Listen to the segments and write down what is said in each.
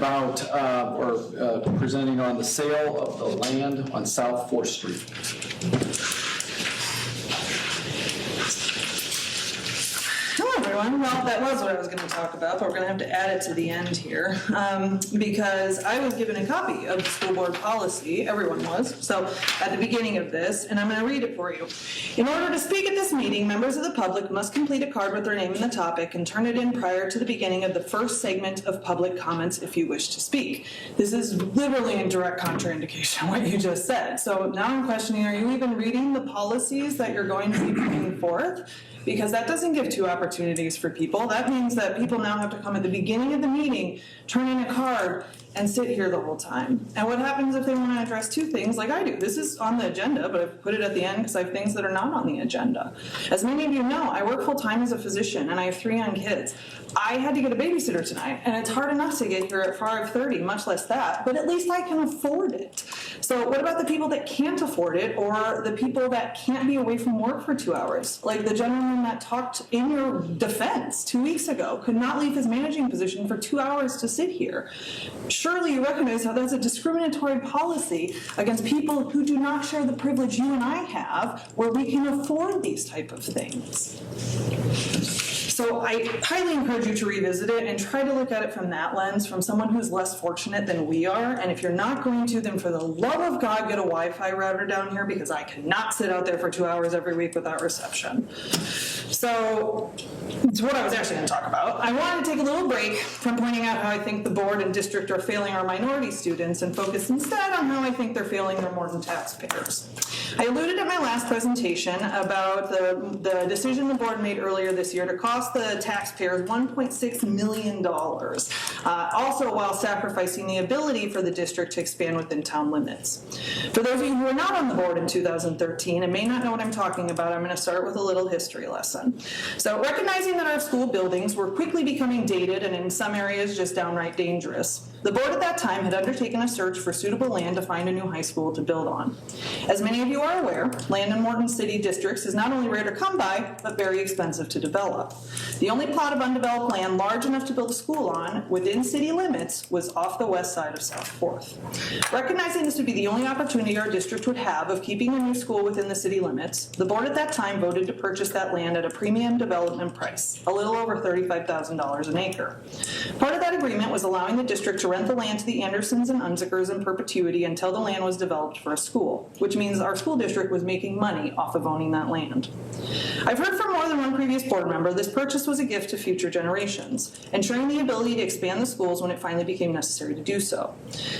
about presenting on the sale of the land on South 4th Street. Hello, everyone. Well, that was what I was going to talk about, but we're going to have to add it to the end here because I was given a copy of the school board policy. Everyone was. So at the beginning of this, and I'm going to read it for you. In order to speak at this meeting, members of the public must complete a card with their name and the topic and turn it in prior to the beginning of the first segment of public comments if you wish to speak. This is literally in direct contraindication what you just said. So now I'm questioning, are you even reading the policies that you're going to be bringing forth? Because that doesn't give two opportunities for people. That means that people now have to come at the beginning of the meeting, turn in a card, and sit here the whole time. And what happens if they want to address two things like I do? This is on the agenda, but I've put it at the end because I have things that are not on the agenda. As many of you know, I work full-time as a physician, and I have 3 young kids. I had to get a babysitter tonight, and it's hard enough to get here at 5:30, much less that, but at least I can afford it. So what about the people that can't afford it, or the people that can't be away from work for 2 hours? Like the gentleman that talked in your defense 2 weeks ago could not leave his managing position for 2 hours to sit here. Surely you recognize how that's a discriminatory policy against people who do not share the privilege you and I have, where we can afford these type of things. So I highly encourage you to revisit it and try to look at it from that lens, from someone who's less fortunate than we are. And if you're not going to, then for the love of God, get a Wi-Fi router down here because I cannot sit out there for 2 hours every week without reception. So it's what I was actually going to talk about. I wanted to take a little break from pointing out how I think the board and district are failing our minority students and focus instead on how I think they're failing their Morton taxpayers. I alluded at my last presentation about the decision the board made earlier this year to cost the taxpayers $1.6 million, also while sacrificing the ability for the district to expand within town limits. For those of you who were not on the board in 2013 and may not know what I'm talking about, I'm going to start with a little history lesson. So recognizing that our school buildings were quickly becoming dated and in some areas just downright dangerous, the board at that time had undertaken a search for suitable land to find a new high school to build on. As many of you are aware, land in Morton city districts is not only rare to come by, but very expensive to develop. The only plot of undeveloped land large enough to build a school on within city limits was off the west side of South 4th. Recognizing this would be the only opportunity our district would have of keeping a new school within the city limits, the board at that time voted to purchase that land at a premium development price, a little over $35,000 an acre. Part of that agreement was allowing the district to rent the land to the Andersons and Unzikers in perpetuity until the land was developed for a school, which means our school district was making money off of owning that land. I've heard from more than one previous board member this purchase was a gift to future generations, ensuring the ability to expand the schools when it finally became necessary to do so.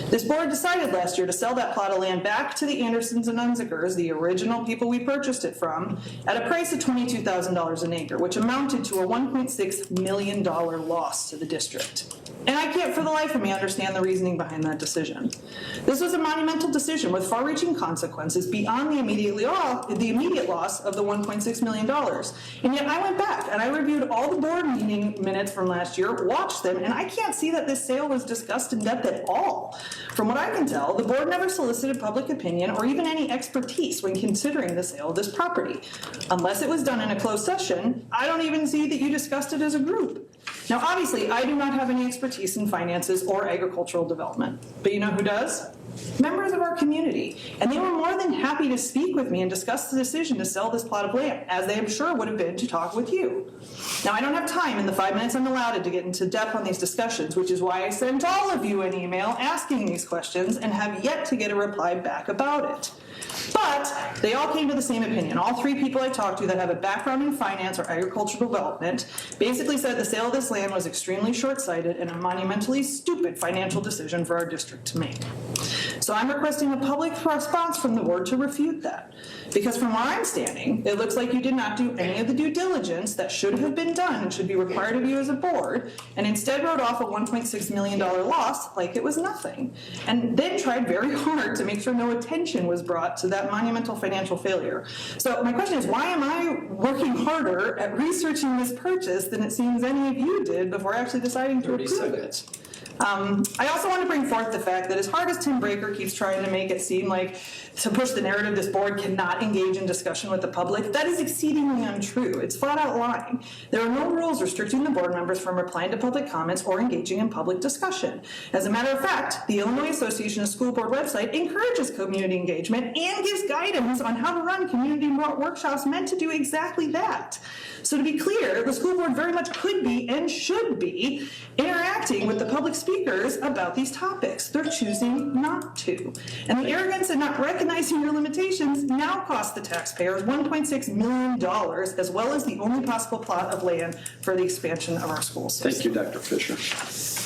This board decided last year to sell that plot of land back to the Andersons and Unzikers, the original people we purchased it from, at a price of $22,000 an acre, which amounted to a $1.6 million loss to the district. And I can't for the life of me understand the reasoning behind that decision. This was a monumental decision with far-reaching consequences beyond the immediate loss of the $1.6 million. And yet I went back and I reviewed all the board meeting minutes from last year, watched them, and I can't see that this sale was discussed in depth at all. From what I can tell, the board never solicited public opinion or even any expertise when considering the sale of this property. Unless it was done in a closed session, I don't even see that you discussed it as a group. Now, obviously, I do not have any expertise in finances or agricultural development, but you know who does? Members of our community, and they were more than happy to speak with me and discuss the decision to sell this plot of land, as they I'm sure would have been to talk with you. Now, I don't have time in the 5 minutes I'm allotted to get into depth on these discussions, which is why I sent all of you an email asking these questions and have yet to get a reply back about it. But they all came to the same opinion. All 3 people I talked to that have a background in finance or agricultural development basically said the sale of this land was extremely short-sighted and a monumentally stupid financial decision for our district to make. So I'm requesting a public response from the board to refute that. Because from where I'm standing, it looks like you did not do any of the due diligence that should have been done and should be required of you as a board, and instead wrote off a $1.6 million loss like it was nothing, and then tried very hard to make sure no attention was brought to that monumental financial failure. So my question is, why am I working harder at researching this purchase than it seems any of you did before actually deciding to approve it? I also want to bring forth the fact that as hard as Tim Breaker keeps trying to make it seem like to push the narrative this board cannot engage in discussion with the public, that is exceedingly untrue. It's flat out lying. There are no rules restricting the board members from replying to public comments or engaging in public discussion. As a matter of fact, the Illinois Association of School Board website encourages community engagement and gives guidance on how to run community workshops meant to do exactly that. So to be clear, the school board very much could be and should be interacting with the public speakers about these topics. They're choosing not to. And the arrogance in not recognizing your limitations now costs the taxpayers $1.6 million, as well as the only possible plot of land for the expansion of our school system. Thank you, Dr. Fisher.